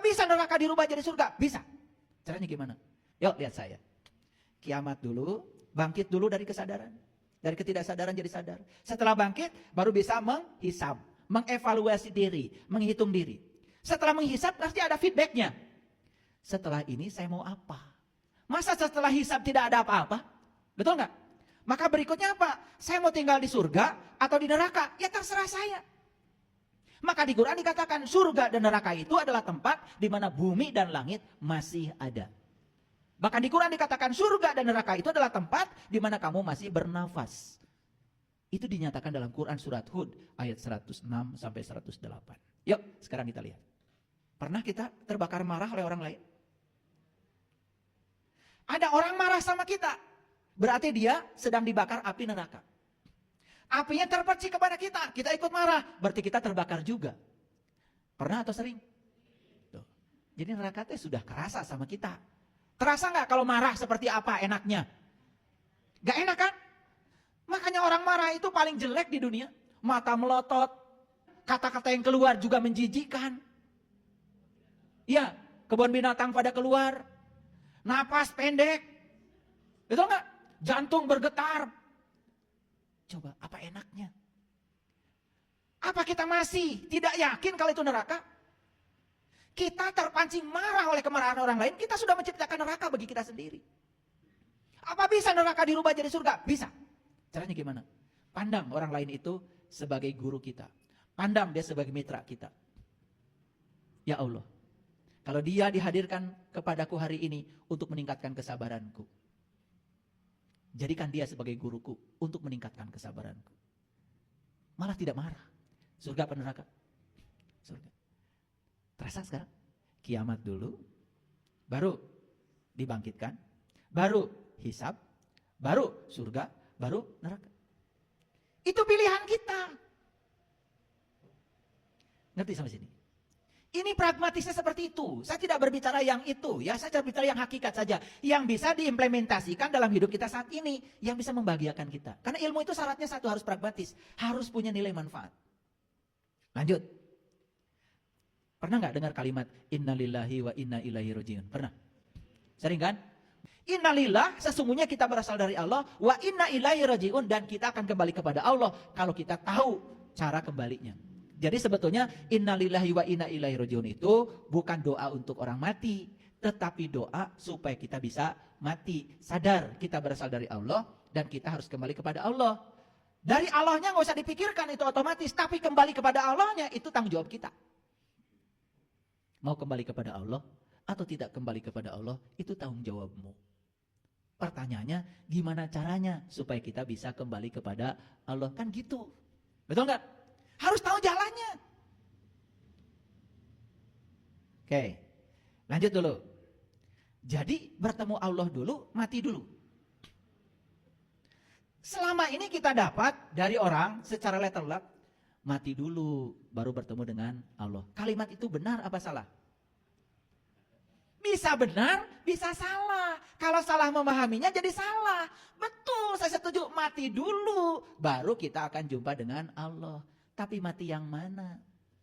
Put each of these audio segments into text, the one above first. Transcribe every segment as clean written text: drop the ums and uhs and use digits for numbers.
bisa neraka dirubah jadi surga? Bisa. Caranya gimana? Yuk lihat saya. Kiamat dulu, bangkit dulu dari kesadaran. Dari ketidaksadaran jadi sadar. Setelah bangkit, baru bisa menghisab, mengevaluasi diri, menghitung diri. Setelah menghisab, pasti ada feedbacknya. Setelah ini saya mau apa? Masa setelah hisab tidak ada apa-apa? Betul nggak? Maka berikutnya apa? Saya mau tinggal di surga atau di neraka? Ya terserah saya. Maka di Quran dikatakan surga dan neraka itu adalah tempat di mana bumi dan langit masih ada. Bahkan di Quran dikatakan surga dan neraka itu adalah tempat di mana kamu masih bernafas. Itu dinyatakan dalam Quran surat Hud ayat 106 sampai 108. Yuk, sekarang kita lihat. Pernah kita terbakar marah oleh orang lain? Ada orang marah sama kita, berarti dia sedang dibakar api neraka. Apinya terpercik kepada kita, kita ikut marah, berarti kita terbakar juga. Pernah atau sering? Tuh. Jadi neraka itu sudah kerasa sama kita. Terasa nggak kalau marah seperti apa enaknya? Gak enak kan? Makanya orang marah itu paling jelek di dunia. Mata melotot, kata-kata yang keluar juga menjijikkan. Ya, kebun binatang pada keluar, napas pendek, betul nggak? Jantung bergetar. Coba, apa enaknya? Apa kita masih tidak yakin kalau itu neraka? Kita terpancing marah oleh kemarahan orang lain, kita sudah menciptakan neraka bagi kita sendiri. Apa bisa neraka dirubah jadi surga? Bisa. Caranya gimana? Pandang orang lain itu sebagai guru kita. Pandang dia sebagai mitra kita. Ya Allah, kalau dia dihadirkan kepadaku hari ini untuk meningkatkan kesabaranku, jadikan dia sebagai guruku untuk meningkatkan kesabaranku. Malah tidak marah. Surga apa neraka? Surga. Terasa sekarang? Kiamat dulu, baru dibangkitkan, baru hisab, baru surga, baru neraka. Itu pilihan kita. Ngerti sampai sini? Ini pragmatisnya seperti itu. Saya tidak berbicara yang itu, ya. Saya berbicara yang hakikat saja, yang bisa diimplementasikan dalam hidup kita saat ini, yang bisa membahagiakan kita. Karena ilmu itu syaratnya satu, harus pragmatis, harus punya nilai manfaat. Lanjut. Pernah nggak dengar kalimat innalillahi wa inna ilaihi rajiun? Pernah? Sering kan? Innalillah, sesungguhnya kita berasal dari Allah, wa inna ilaihi rajiun, dan kita akan kembali kepada Allah kalau kita tahu cara kembalinya. Jadi sebetulnya innalillahi wa inna ilaihi rajiun itu bukan doa untuk orang mati, tetapi doa supaya kita bisa mati, sadar kita berasal dari Allah dan kita harus kembali kepada Allah. Dari Allahnya nggak usah dipikirkan, itu otomatis, tapi kembali kepada Allahnya itu tanggung jawab kita. Mau kembali kepada Allah atau tidak kembali kepada Allah, itu tanggung jawabmu. Pertanyaannya, gimana caranya supaya kita bisa kembali kepada Allah? Kan gitu. Betul nggak? Harus tahu jalannya. Oke, lanjut dulu. Jadi bertemu Allah dulu, mati dulu. Selama ini kita dapat dari orang secara letter luck, mati dulu, baru bertemu dengan Allah. Kalimat itu benar apa salah? Bisa benar, bisa salah. Kalau salah memahaminya jadi salah. Betul, saya setuju. Mati dulu, baru kita akan jumpa dengan Allah. Tapi mati yang mana?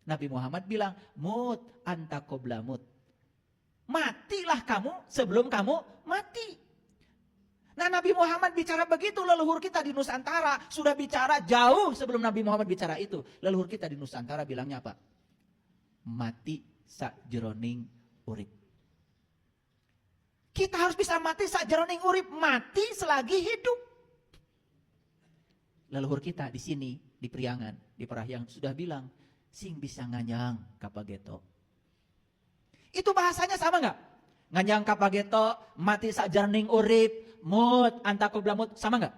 Nabi Muhammad bilang, mut anta qabla mut. Matilah kamu sebelum kamu mati. Nah, Nabi Muhammad bicara begitu, leluhur kita di Nusantara sudah bicara jauh sebelum Nabi Muhammad bicara itu. Leluhur kita di Nusantara bilangnya apa? Mati sakjeroning urip. Kita harus bisa mati sakjeroning urip, mati selagi hidup. Leluhur kita di sini, di Priangan, di Parahyang sudah bilang, sing bisa nganyang kapageto. Itu bahasanya sama nggak? Nganyang kapageto, mati sakjeroning urip, mut, antakoblamut, sama nggak?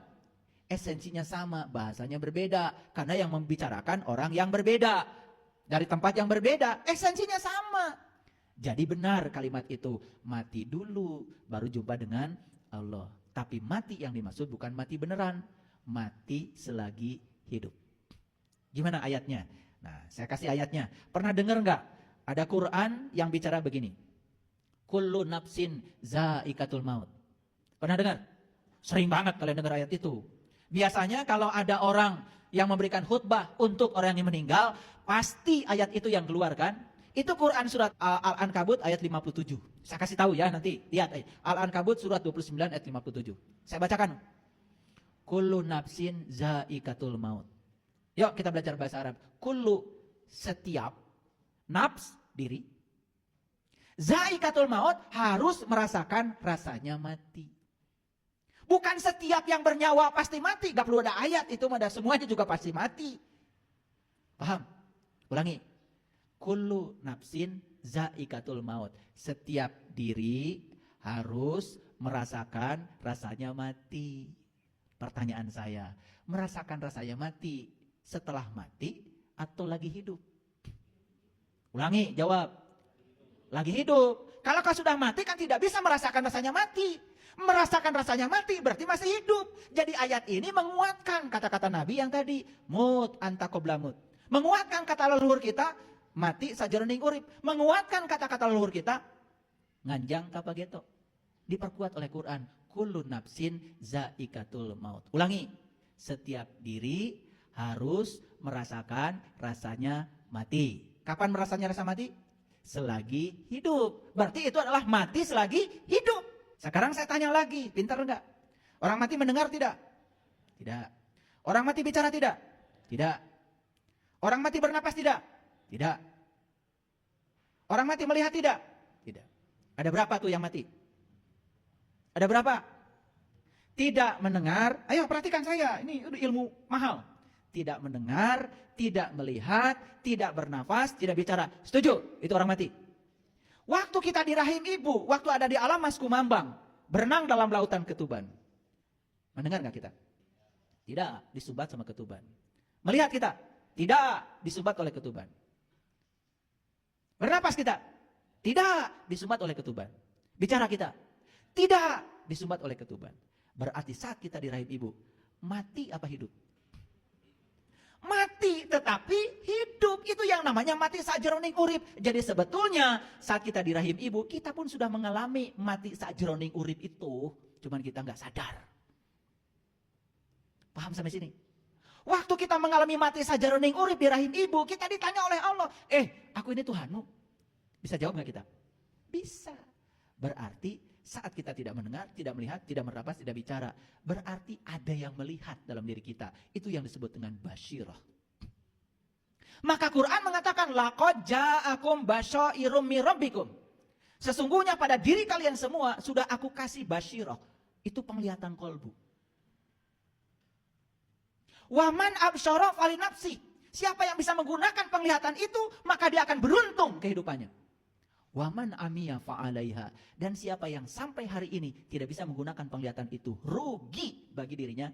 Esensinya sama, bahasanya berbeda. Karena yang membicarakan orang yang berbeda. Dari tempat yang berbeda, esensinya sama. Jadi benar kalimat itu, mati dulu, baru jumpa dengan Allah. Tapi mati yang dimaksud bukan mati beneran, mati selagi hidup. Gimana ayatnya? Nah, saya kasih ayatnya. Pernah dengar nggak? Ada Quran yang bicara begini. Kullu nafsin zaikatul maut. Pernah dengar? Sering banget kalian dengar ayat itu. Biasanya kalau ada orang yang memberikan khutbah untuk orang yang meninggal, pasti ayat itu yang keluar kan? Itu Quran surat Al-Ankabut ayat 57. Saya kasih tahu ya nanti. Lihat Al-Ankabut surat 29 ayat 57. Saya bacakan. Kullu nafsin zaikatul maut. Yuk kita belajar bahasa Arab. Kullu setiap nafs diri. Zaikatul maut harus merasakan rasanya mati. Bukan setiap yang bernyawa pasti mati. Gak perlu ada ayat. Itu ada semuanya juga pasti mati. Paham? Ulangi. Kullu nafsin zaikatul maut. Setiap diri harus merasakan rasanya mati. Pertanyaan saya, merasakan rasanya mati setelah mati atau lagi hidup? Ulangi, jawab. Lagi hidup. Kalau kau sudah mati kan tidak bisa merasakan rasanya mati. Merasakan rasanya mati berarti masih hidup. Jadi ayat ini menguatkan kata-kata Nabi yang tadi. Mut anta qabla mut. Menguatkan kata leluhur kita, mati sajroning urip. Menguatkan kata-kata leluhur kita, nganjang kapageto. Diperkuat oleh Quran. Kullu nafsin zaikatul maut. Ulangi. Setiap diri harus merasakan rasanya mati. Kapan merasanya rasa mati? Selagi hidup. Berarti itu adalah mati selagi hidup. Sekarang saya tanya lagi, pintar enggak? Orang mati mendengar tidak? Tidak. Orang mati bicara tidak? Tidak. Orang mati bernapas tidak? Tidak. Orang mati melihat tidak? Tidak. Ada berapa tuh yang mati? Ada berapa? Tidak mendengar. Ayo perhatikan saya, ini ilmu mahal. Tidak mendengar, tidak melihat, tidak bernafas, tidak bicara. Setuju? Itu orang mati. Waktu kita di rahim ibu, waktu ada di alam mas kumambang, berenang dalam lautan ketuban. Mendengar nggak kita? Tidak, disumbat sama ketuban. Melihat kita? Tidak, disumbat oleh ketuban. Bernapas kita? Tidak, disumbat oleh ketuban. Bicara kita? Tidak, disumbat oleh ketuban. Berarti saat kita di rahim ibu, mati apa hidup? Mati, tetapi hidup. Itu yang namanya mati sajroning urip. Jadi sebetulnya saat kita di rahim ibu, kita pun sudah mengalami mati sajroning urip itu. Cuman kita nggak sadar. Paham sampai sini? Waktu kita mengalami mati sajroning urip di rahim ibu, kita ditanya oleh Allah, aku ini Tuhanmu. Bisa jawab nggak kita? Bisa. Berarti saat kita tidak mendengar, tidak melihat, tidak bernapas, tidak bicara, berarti ada yang melihat dalam diri kita. Itu yang disebut dengan basyirah. Maka Quran mengatakan, laqad ja'akum basyairum mir rabbikum. Sesungguhnya pada diri kalian semua sudah aku kasih basyirah. Itu penglihatan kolbu. Waman absyara falinafsi. Siapa yang bisa menggunakan penglihatan itu, maka dia akan beruntung kehidupannya. Waman amiya fa'alaiha. Dan siapa yang sampai hari ini tidak bisa menggunakan penglihatan itu, rugi bagi dirinya.